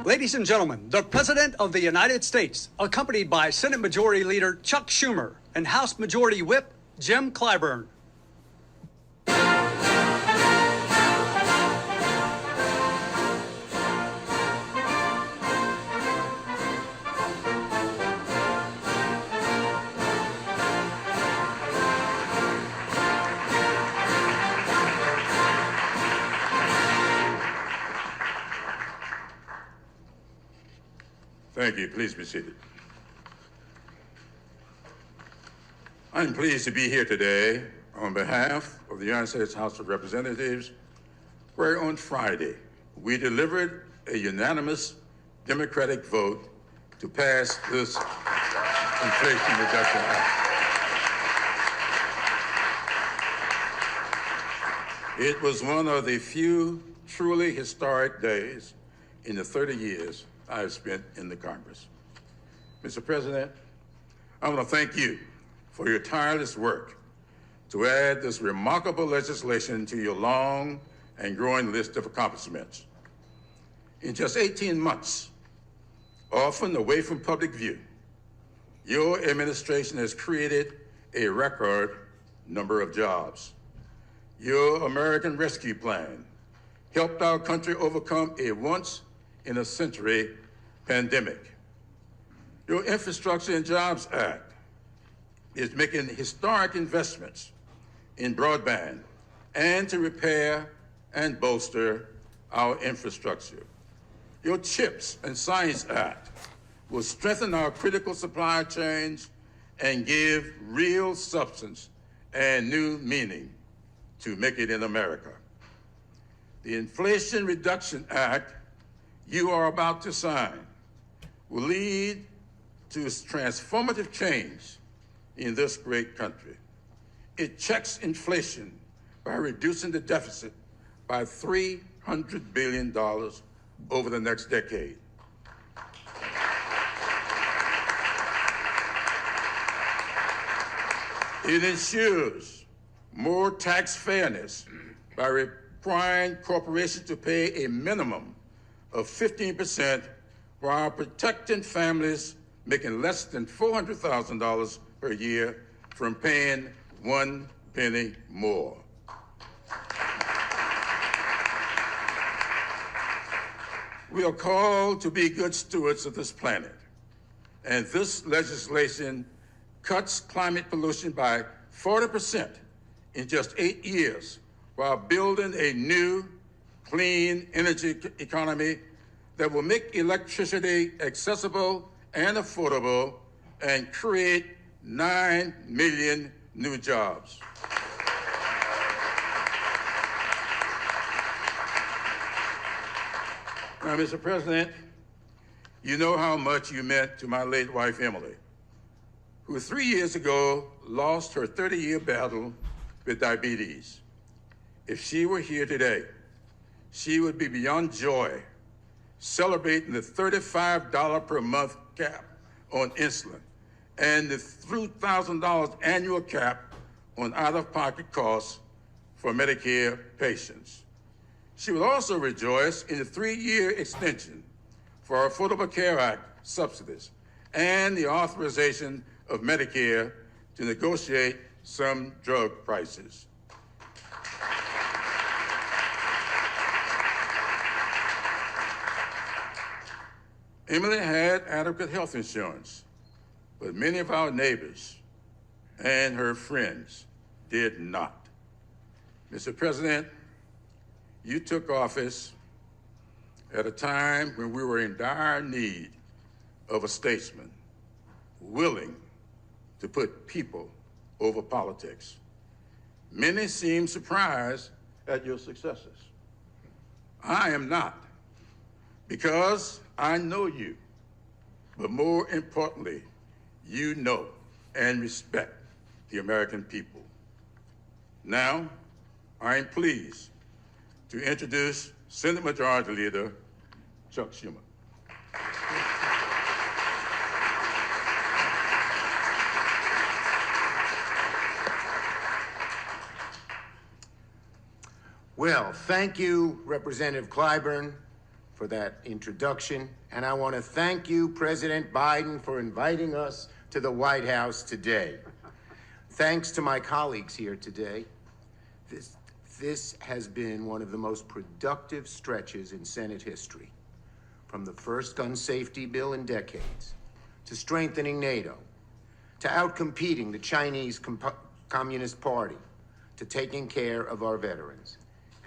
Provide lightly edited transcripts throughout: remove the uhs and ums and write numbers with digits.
Ladies and gentlemen, the President of the United States, accompanied by Senate Majority Leader Chuck Schumer and House Majority Whip Jim Clyburn. Thank you. Please be seated. I'm pleased to be here today on behalf of the United States House of Representatives, where on Friday we delivered a unanimous Democratic vote to pass this Inflation Reduction Act. It was one of the few truly historic days in the 30 years I have spent in the Congress. Mr. President, I want to thank you for your tireless work to add this remarkable legislation to your long and growing list of accomplishments. In just 18 months, often away from public view, your administration has created a record number of jobs. Your American Rescue Plan helped our country overcome a once-in-a-century pandemic. Your Infrastructure and Jobs Act is making historic investments in broadband and to repair and bolster our infrastructure. Your CHIPS and Science Act will strengthen our critical supply chains and give real substance and new meaning to Make It in America. The Inflation Reduction Act you are about to sign will lead to transformative change in this great country. It checks inflation by reducing the deficit by $300 billion over the next decade. It ensures more tax fairness by requiring corporations to pay a minimum of 15% while protecting families making less than $400,000 per year from paying 1 penny more. We are called to be good stewards of this planet, and this legislation cuts climate pollution by 40% in just 8 years while building a new, clean energy economy that will make electricity accessible and affordable and create 9 million new jobs. Now, Mr. President, you know how much you meant to my late wife, Emily, who 3 years ago lost her 30-year battle with diabetes. If she were here today, she would be beyond joy celebrating the $35 per month cap on insulin and the $3,000 annual cap on out-of-pocket costs for Medicare patients. She will also rejoice in the 3-year extension for our Affordable Care Act subsidies and the authorization of Medicare to negotiate some drug prices. Emily had adequate health insurance, but many of our neighbors and her friends did not. Mr. President, you took office at a time when we were in dire need of a statesman willing to put people over politics. Many seem surprised at your successes. I am not, because I know you, but more importantly, you know and respect the American people. Now, I am pleased to introduce Senate Majority Leader Chuck Schumer. Well, thank you, Representative Clyburn. for that introduction, and I want to thank you, President Biden, for inviting us to the White House today. Thanks to my colleagues here today, this has been one of the most productive stretches in Senate history. From the first gun safety bill in decades, to strengthening NATO, to outcompeting the Chinese Communist Party, to taking care of our veterans.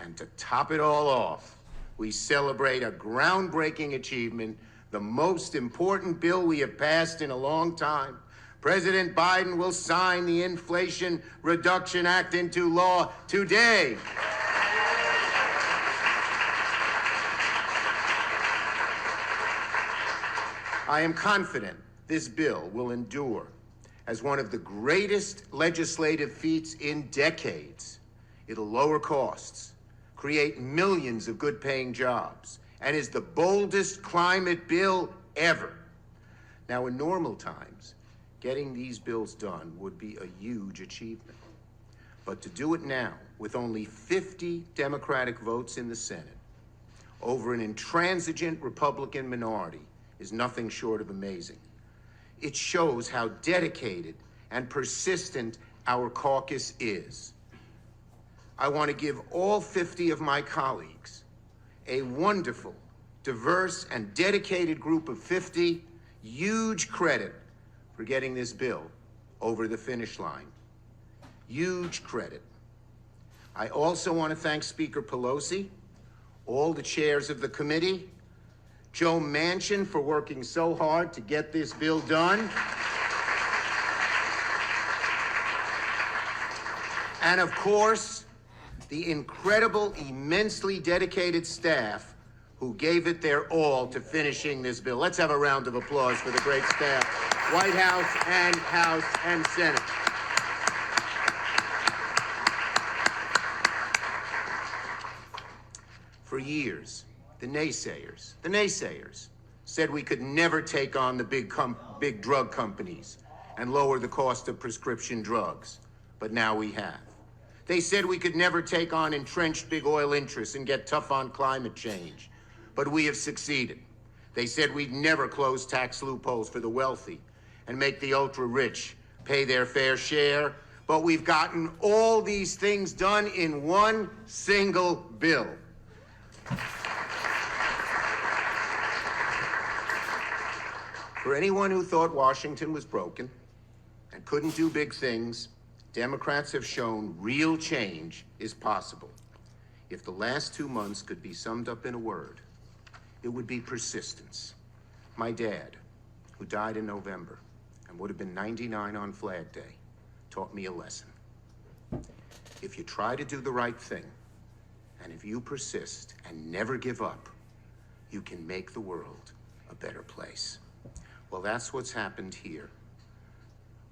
And to top it all off, we celebrate a groundbreaking achievement, the most important bill we have passed in a long time. President Biden will sign the Inflation Reduction Act into law today. I am confident this bill will endure as one of the greatest legislative feats in decades. It'll lower costs, create millions of good-paying jobs, and is the boldest climate bill ever. Now, in normal times, getting these bills done would be a huge achievement. But to do it now, with only 50 Democratic votes in the Senate, over an intransigent Republican minority, is nothing short of amazing. It shows how dedicated and persistent our caucus is. I want to give all 50 of my colleagues, a wonderful, diverse, and dedicated group of 50, huge credit for getting this bill over the finish line. Huge credit. I also want to thank Speaker Pelosi, all the chairs of the committee, Joe Manchin for working so hard to get this bill done, and of course, the incredible, immensely dedicated staff who gave it their all to finishing this bill. Let's have a round of applause for the great staff, White House and Senate. For years, the naysayers said we could never take on the big drug companies and lower the cost of prescription drugs, but now we have. They said we could never take on entrenched big oil interests and get tough on climate change, but we have succeeded. They said we'd never close tax loopholes for the wealthy and make the ultra-rich pay their fair share, but we've gotten all these things done in one single bill. For anyone who thought Washington was broken and couldn't do big things, Democrats have shown real change is possible. If the last 2 months could be summed up in a word, it would be persistence. My dad, who died in November and would have been 99 on Flag Day, taught me a lesson. If you try to do the right thing, and if you persist and never give up, you can make the world a better place. Well, that's what's happened here.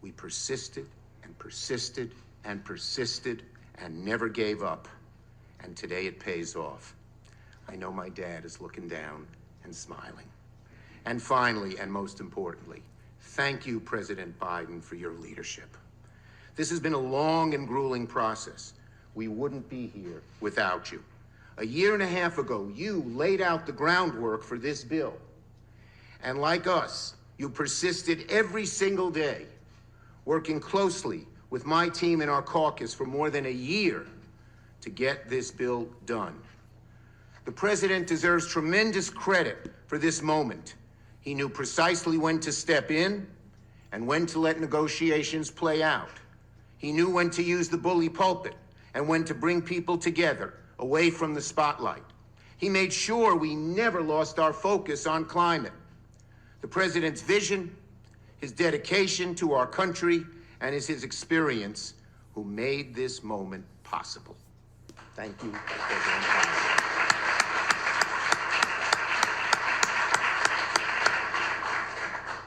We persisted and persisted and persisted and never gave up. And today it pays off. I know my dad is looking down and smiling. And finally, and most importantly, thank you, President Biden, for your leadership. This has been a long and grueling process. We wouldn't be here without you. A year and a half ago, you laid out the groundwork for this bill. And like us, you persisted every single day, working closely with my team in our caucus for more than a year to get this bill done. The president deserves tremendous credit for this moment. He knew precisely when to step in and when to let negotiations play out. He knew when to use the bully pulpit and when to bring people together away from the spotlight. He made sure we never lost our focus on climate. The president's vision, his dedication to our country, and his experience who made this moment possible. Thank you, President Biden.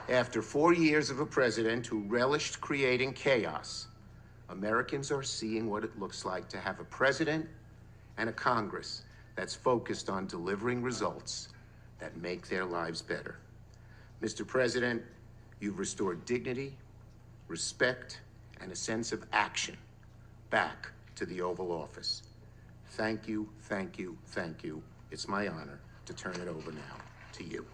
After 4 years of a president who relished creating chaos, Americans are seeing what it looks like to have a president and a Congress that's focused on delivering results that make their lives better. Mr. President, you've restored dignity, respect, and a sense of action back to the Oval Office. Thank you, thank you, thank you. It's my honor to turn it over now to you.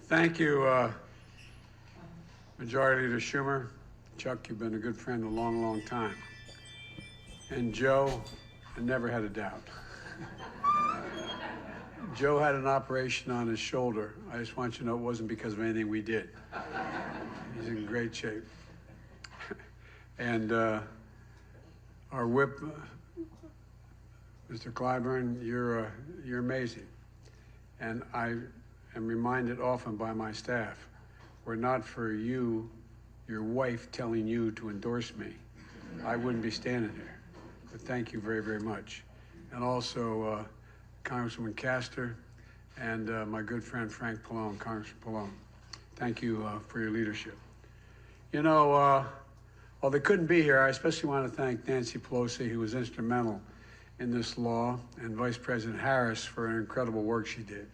Thank you, Majority Leader Schumer. Chuck, you've been a good friend a long, long time. And Joe, I never had a doubt. Joe had an operation on his shoulder. I just want you to know it wasn't because of anything we did. He's in great shape. And our whip, Mr. Clyburn, you're amazing. And I am reminded often by my staff, were not for you, your wife telling you to endorse me, I wouldn't be standing here. But thank you very, very much. And also Congresswoman Castor and my good friend Frank Pallone, Congressman Pallone. Thank you for your leadership. You know, while they couldn't be here, I especially want to thank Nancy Pelosi, who was instrumental in this law, and Vice President Harris for an incredible work she did.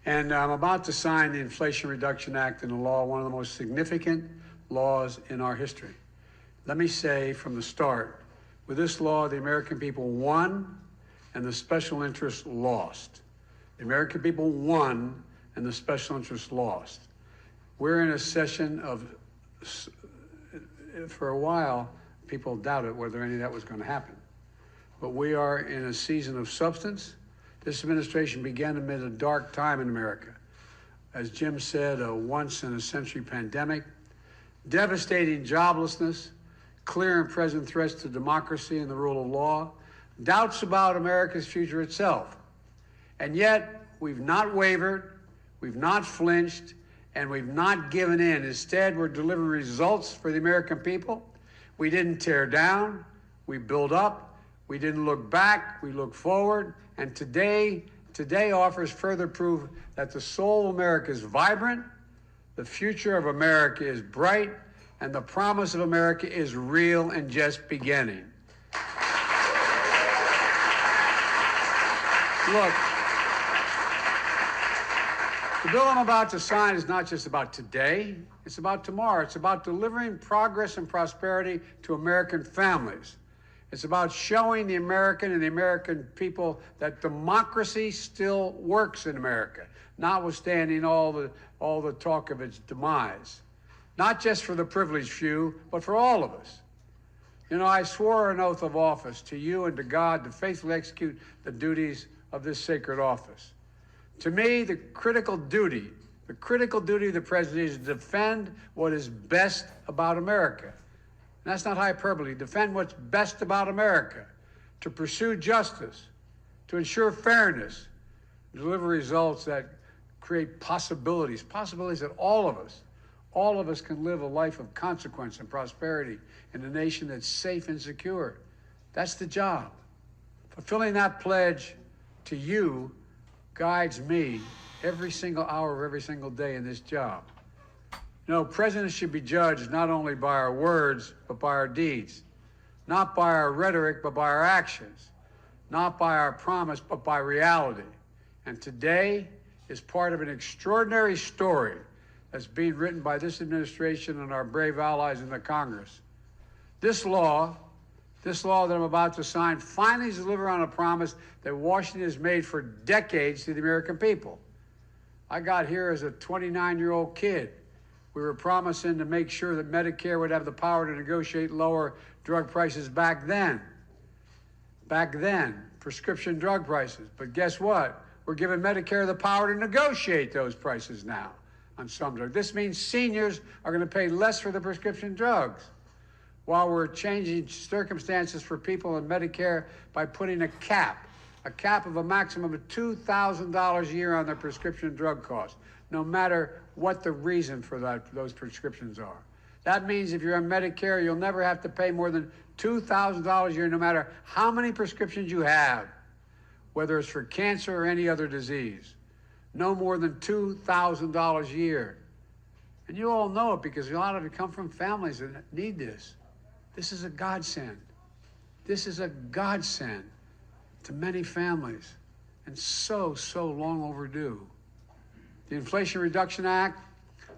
And I'm about to sign the Inflation Reduction Act into law, one of the most significant laws in our history. Let me say from the start, with this law, the American people won and the special interests lost. The American people won and the special interests lost. We're in a session of, for a while, people doubted whether any of that was going to happen. But we are in a season of substance. This administration began amid a dark time in America. As Jim said, a once-in-a-century pandemic, devastating joblessness, clear and present threats to democracy and the rule of law, doubts about America's future itself. And yet, we've not wavered, we've not flinched, and we've not given in. Instead, we're delivering results for the American people. We didn't tear down, we built up, we didn't look back, we looked forward. And today offers further proof that the soul of America is vibrant, the future of America is bright, and the promise of America is real and just beginning. Look, the bill I'm about to sign is not just about today, it's about tomorrow. It's about delivering progress and prosperity to American families. It's about showing the American and the American people that democracy still works in America, notwithstanding all the talk of its demise. Not just for the privileged few, but for all of us. You know, I swore an oath of office to you and to God to faithfully execute the duties of this sacred office. To me, the critical duty of the president is to defend what is best about America. And that's not hyperbole. Defend what's best about America, to pursue justice, to ensure fairness, deliver results that create possibilities that all of us can live a life of consequence and prosperity in a nation that's safe and secure. That's the job. Fulfilling that pledge to you guides me every single hour of every single day in this job. You know, presidents should be judged not only by our words, but by our deeds. Not by our rhetoric, but by our actions. Not by our promise, but by reality. And today is part of an extraordinary story that's being written by this administration and our brave allies in the Congress. This law that I'm about to sign finally delivers on a promise that Washington has made for decades to the American people. I got here as a 29-year-old kid. We were promising to make sure that Medicare would have the power to negotiate lower drug prices back then. Prescription drug prices. But guess what? We're giving Medicare the power to negotiate those prices now on some drugs. This means seniors are going to pay less for the prescription drugs, while we're changing circumstances for people in Medicare by putting a cap of a maximum of $2,000 a year on their prescription drug costs, no matter what the reason for those prescriptions are. That means if you're on Medicare, you'll never have to pay more than $2,000 a year, no matter how many prescriptions you have, whether it's for cancer or any other disease. No more than $2,000 a year. And you all know it because a lot of you come from families that need this. This is a godsend. This is a godsend to many families, and so long overdue. The Inflation Reduction Act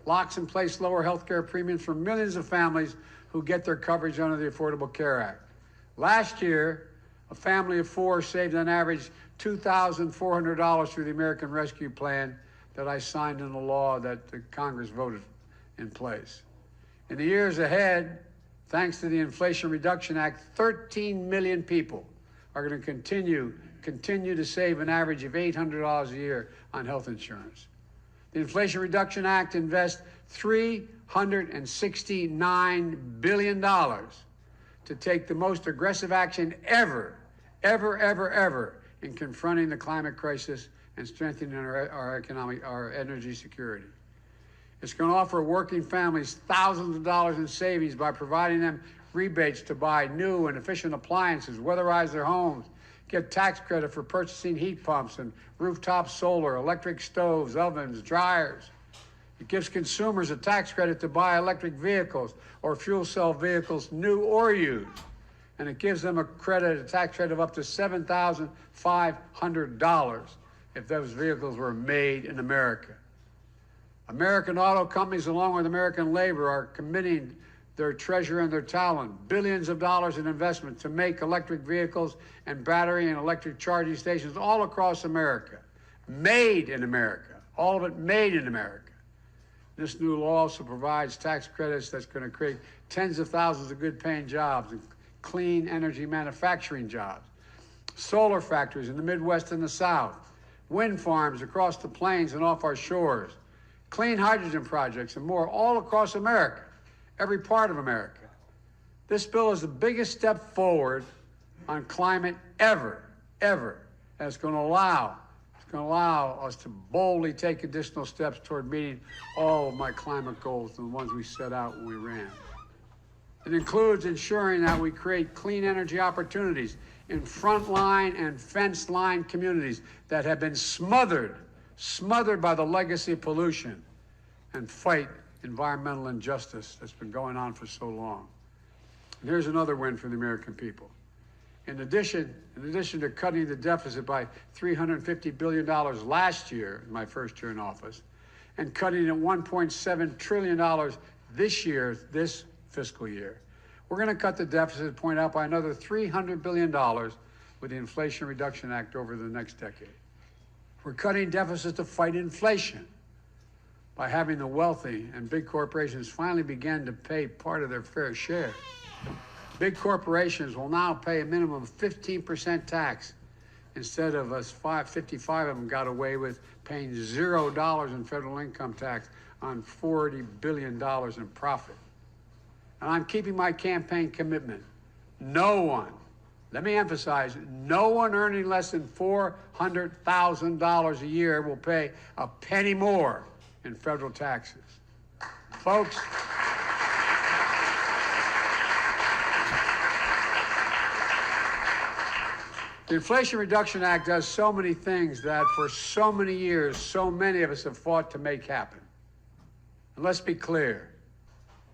locks in place lower health care premiums for millions of families who get their coverage under the Affordable Care Act. Last year, a family of four saved on average $2,400 through the American Rescue Plan that I signed into law that the Congress voted in place. In the years ahead, thanks to the Inflation Reduction Act, 13 million people are going to continue to save an average of $800 a year on health insurance. The Inflation Reduction Act invests $369 billion to take the most aggressive action ever in confronting the climate crisis and strengthening our energy security. It's going to offer working families thousands of dollars in savings by providing them rebates to buy new and efficient appliances, weatherize their homes, get tax credit for purchasing heat pumps and rooftop solar, electric stoves, ovens, dryers. It gives consumers a tax credit to buy electric vehicles or fuel cell vehicles, new or used. And it gives them a tax credit of up to $7,500 if those vehicles were made in America. American auto companies, along with American labor, are committing their treasure and their talent, billions of dollars in investment to make electric vehicles and battery and electric charging stations all across America. Made in America. All of it made in America. This new law also provides tax credits that's going to create tens of thousands of good-paying jobs and clean energy manufacturing jobs. Solar factories in the Midwest and the South. Wind farms across the plains and off our shores. Clean hydrogen projects and more all across America. Every part of America. This bill is the biggest step forward on climate ever. And it's going to allow us to boldly take additional steps toward meeting all of my climate goals, the ones we set out when we ran. It includes ensuring that we create clean energy opportunities in frontline and fence line communities that have been smothered by the legacy of pollution, and fight environmental injustice that's been going on for so long. And here's another win for the American people. In addition to cutting the deficit by $350 billion last year, in my first year in office, and cutting it $1.7 trillion this fiscal year, we're going to cut the deficit, point out, by another $300 billion with the Inflation Reduction Act over the next decade. We're cutting deficits to fight inflation by having the wealthy and big corporations finally begin to pay part of their fair share. Big corporations will now pay a minimum of 15% tax instead of us 55 of them got away with paying $0 in federal income tax on $40 billion in profit. And I'm keeping my campaign commitment. No one, let me emphasize, no one earning less than $400,000 a year will pay a penny more in federal taxes. Folks, the Inflation Reduction Act does so many things that for so many years, so many of us have fought to make happen. And let's be clear.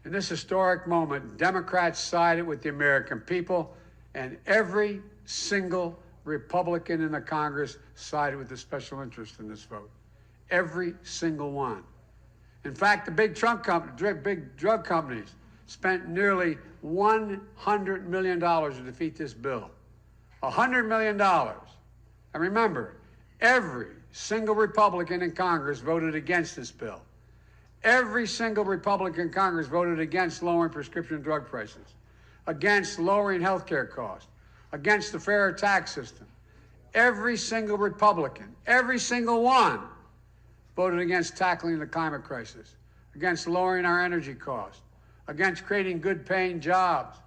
In this historic moment, Democrats sided with the American people, and every single Republican in the Congress sided with the special interest in this vote. Every single one. In fact, the big drug companies spent nearly $100 million to defeat this bill. $100 million. And remember, every single Republican in Congress voted against this bill. Every single Republican in Congress voted against lowering prescription drug prices, against lowering health care costs, against the fair tax system. Every single Republican, every single one, voted against tackling the climate crisis, against lowering our energy costs, against creating good-paying jobs.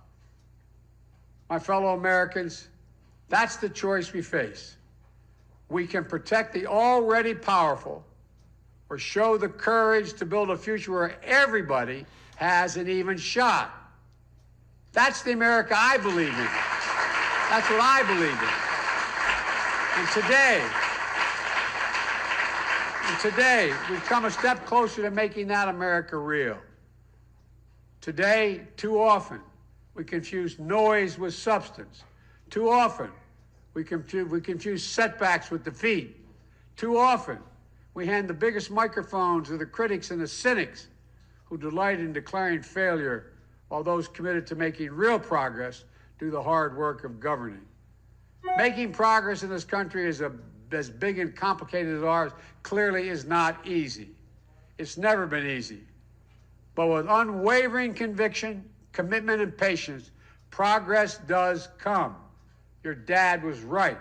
My fellow Americans, that's the choice we face. We can protect the already powerful or show the courage to build a future where everybody has an even shot. That's the America I believe in. That's what I believe in. And today, we've come a step closer to making that America real. Today, too often, we confuse noise with substance. Too often, we confuse setbacks with defeat. Too often, we hand the biggest microphones to the critics and the cynics who delight in declaring failure, while those committed to making real progress do the hard work of governing. Making progress in this country as big and complicated as ours clearly is not easy. It's never been easy. But with unwavering conviction, commitment, and patience, progress does come. Your dad was right.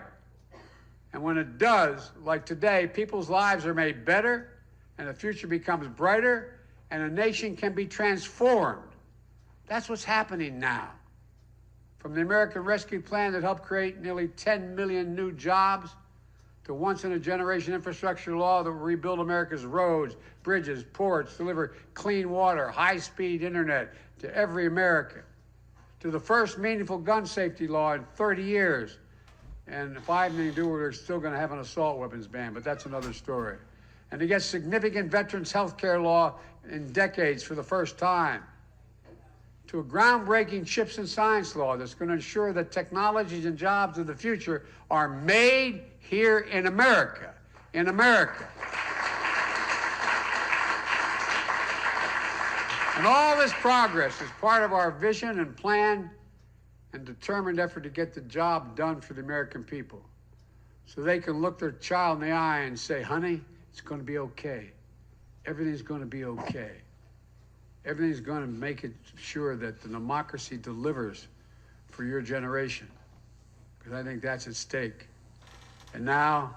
And when it does, like today, people's lives are made better, and the future becomes brighter, and a nation can be transformed. That's what's happening now. From the American Rescue Plan that helped create nearly 10 million new jobs, to once-in-a-generation infrastructure law that will rebuild America's roads, bridges, ports, deliver clean water, high-speed internet to every American, to the first meaningful gun safety law in 30 years. And if I have anything to do with it, we're still going to have an assault weapons ban, but that's another story. And to get significant veterans' health care law in decades for the first time, to a groundbreaking chips and science law that's going to ensure that technologies and jobs of the future are made here in America. In America. And all this progress is part of our vision and plan and determined effort to get the job done for the American people, so they can look their child in the eye and say, honey, it's going to be okay. Everything's going to be okay. Everything's going to make it sure that the democracy delivers for your generation, because I think that's at stake. And now,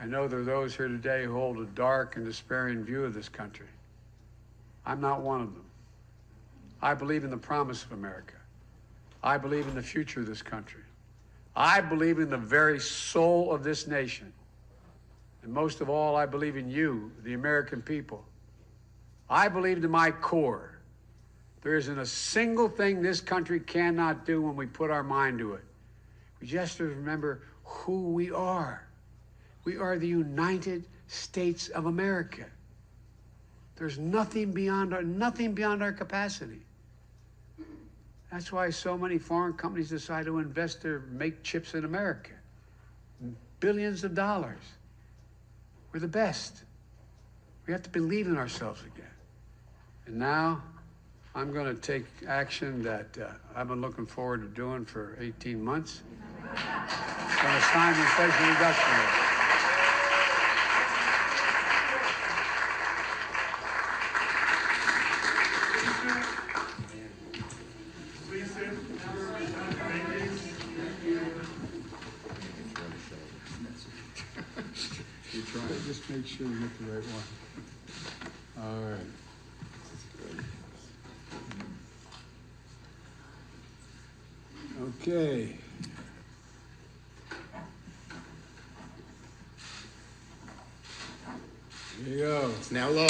I know there are those here today who hold a dark and despairing view of this country. I'm not one of them. I believe in the promise of America. I believe in the future of this country. I believe in the very soul of this nation. And most of all, I believe in you, the American people. I believe to my core, there isn't a single thing this country cannot do when we put our mind to it. We just have to remember who we are. We are the United States of America. There's nothing beyond our capacity. That's why so many foreign companies decide to invest or make chips in America. Billions of dollars. We're the best. We have to believe in ourselves again. And now, I'm going to take action that I've been looking forward to doing for 18 months. I'm going to sign the Inflation Reduction Act. Just make sure you get the right one. All right. Okay. There you go. It's now law.